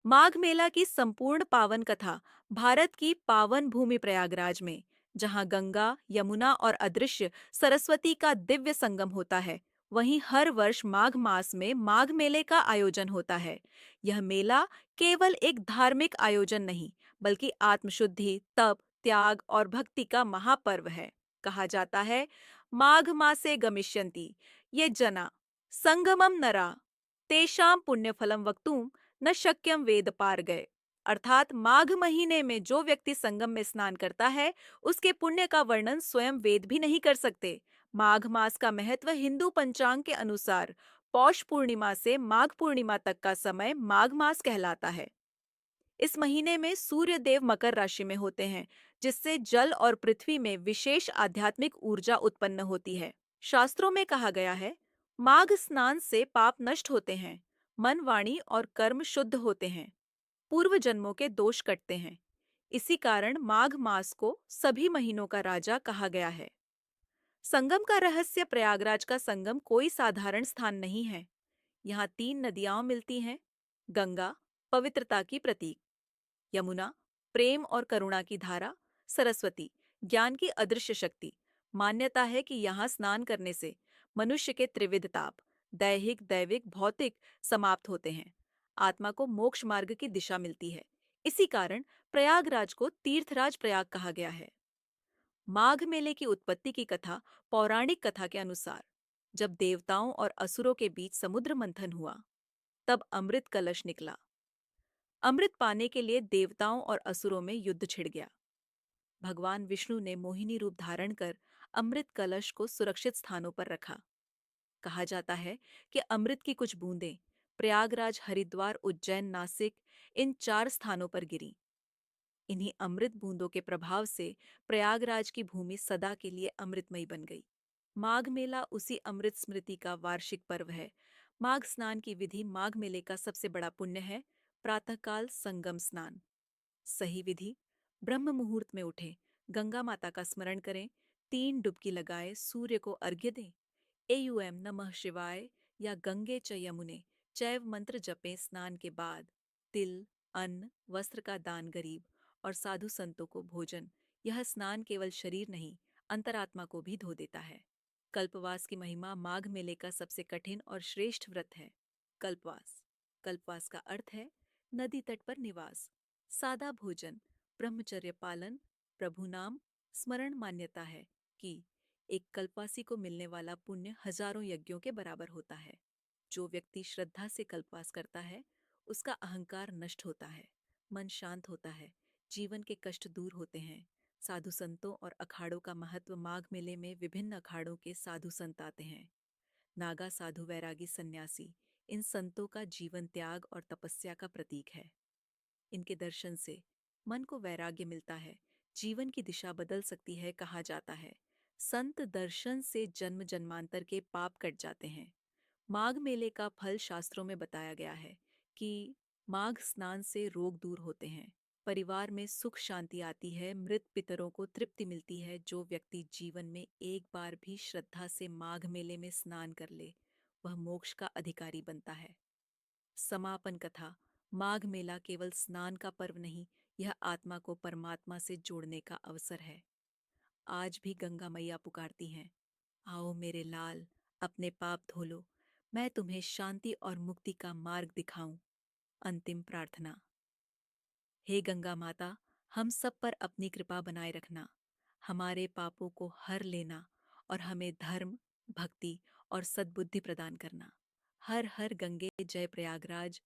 माघ मेला की संपूर्ण पावन कथा भारत की पावन भूमि प्रयागराज में, जहां गंगा, यमुना और अदृश्य सरस्वती का दिव्य संगम होता है, वहीं हर वर्ष माघ मास में माघ मेले का आयोजन होता है। यह मेला केवल एक धार्मिक आयोजन नहीं, बल्कि आत्मशुद्धि, तप, त्याग और भक्ति का महापर्व है। कहा जाता है, माघ मासे गमिष्यन्ति ये जना संगमम नरा तेषां पुण्यफलम वक्तुम न शक्यम वेद पार गए। अर्थात माघ महीने में जो व्यक्ति संगम में स्नान करता है, उसके पुण्य का वर्णन स्वयं वेद भी नहीं कर सकते। माघ मास का महत्व हिंदू पंचांग के अनुसार पौष पूर्णिमा से माघ पूर्णिमा तक का समय माघ मास कहलाता है। इस महीने में सूर्य देव मकर राशि में होते हैं, जिससे जल और पृथ्वी में विशेष आध्यात्मिक ऊर्जा उत्पन्न होती है। शास्त्रों में कहा गया है, माघ स्नान से पाप नष्ट होते हैं, मन, वाणी और कर्म शुद्ध होते हैं, पूर्व जन्मों के दोष कटते हैं। इसी कारण माघ मास को सभी महीनों का राजा कहा गया है। संगम का रहस्य। प्रयागराज का संगम कोई साधारण स्थान नहीं है। यहाँ तीन नदियां मिलती हैं। गंगा, पवित्रता की प्रतीक; यमुना, प्रेम और करुणा की धारा; सरस्वती, ज्ञान की अदृश्य शक्ति। मान्यता है कि यहाँ स्नान करने से मनुष्य के त्रिविध ताप, दैहिक, दैविक, भौतिक, समाप्त होते हैं। आत्मा को मोक्ष मार्ग की दिशा मिलती है। इसी कारण प्रयागराज को तीर्थराज प्रयाग कहा गया है। माघ मेले की उत्पत्ति की कथा पौराणिक कथा के अनुसार, जब देवताओं और असुरों के बीच समुद्र मंथन हुआ, तब अमृत कलश निकला। अमृत पाने के लिए देवताओं और असुरों में युद्ध छिड़ गया। भगवान विष्णु ने मोहिनी रूप धारण कर अमृत कलश को सुरक्षित स्थानों पर रखा। कहा जाता है कि अमृत की कुछ बूंदें प्रयागराज, हरिद्वार, उज्जैन, नासिक इन चार स्थानों पर गिरी। इन्हीं अमृत बूंदों के प्रभाव से प्रयागराज की भूमि सदा के लिए अमृतमयी बन गई। माघ मेला उसी अमृत स्मृति का वार्षिक पर्व है। माघ स्नान की विधि। माघ मेले का सबसे बड़ा पुण्य है प्रातःकाल संगम स्नान। सही विधि: ब्रह्म मुहूर्त में उठें, गंगा माता का स्मरण करें, 3 डुबकी लगाए सूर्य को अर्घ्य दें, एयूएम नमः शिवाय या गंगे च यमुने चैव मंत्र जपें। स्नान के बाद तिल, अन्न, वस्त्र का दान गरीब और साधु संतों को भोजन। यह स्नान केवल शरीर नहीं, अंतरात्मा को भी धो देता है। कल्पवास की महिमा। माघ मेले का सबसे कठिन और श्रेष्ठ व्रत है कल्पवास। कल्पवास का अर्थ है नदी तट पर निवास, सादा भोजन, ब्रह्मचर्य पालन, प्रभु नाम स्मरण। मान्यता है कि एक कल्पवासी को मिलने वाला पुण्य हजारों यज्ञों के बराबर होता है। जो व्यक्ति श्रद्धा से कल्पवास करता है, उसका अहंकार नष्ट होता है, मन शांत होता है, जीवन के कष्ट दूर होते हैं। साधु संतों और अखाड़ों का महत्व। माघ मेले में विभिन्न अखाड़ों के साधु संत आते हैं। नागा साधु, वैरागी, सन्यासी, इन संतों का जीवन त्याग और तपस्या का प्रतीक है। इनके दर्शन से मन को वैराग्य मिलता है, जीवन की दिशा बदल सकती है। कहा जाता है, संत दर्शन से जन्म जन्मांतर के पाप कट जाते हैं। माघ मेले का फल शास्त्रों में बताया गया है कि माघ स्नान से रोग दूर होते हैं, परिवार में सुख शांति आती है, मृत पितरों को तृप्ति मिलती है। जो व्यक्ति जीवन में एक बार भी श्रद्धा से माघ मेले में स्नान कर ले, वह मोक्ष का अधिकारी बनता है। समापन कथा। माघ मेला केवल स्नान का पर्व नहीं, यह आत्मा को परमात्मा से जोड़ने का अवसर है। आज भी गंगा मैया पुकारती हैं, आओ मेरे लाल, अपने पाप धो लो, मैं तुम्हें शांति और मुक्ति का मार्ग दिखाऊं। अंतिम प्रार्थना। हे गंगा माता, हम सब पर अपनी कृपा बनाए रखना, हमारे पापों को हर लेना और हमें धर्म, भक्ति और सद्बुद्धि प्रदान करना। हर हर गंगे, जय प्रयागराज।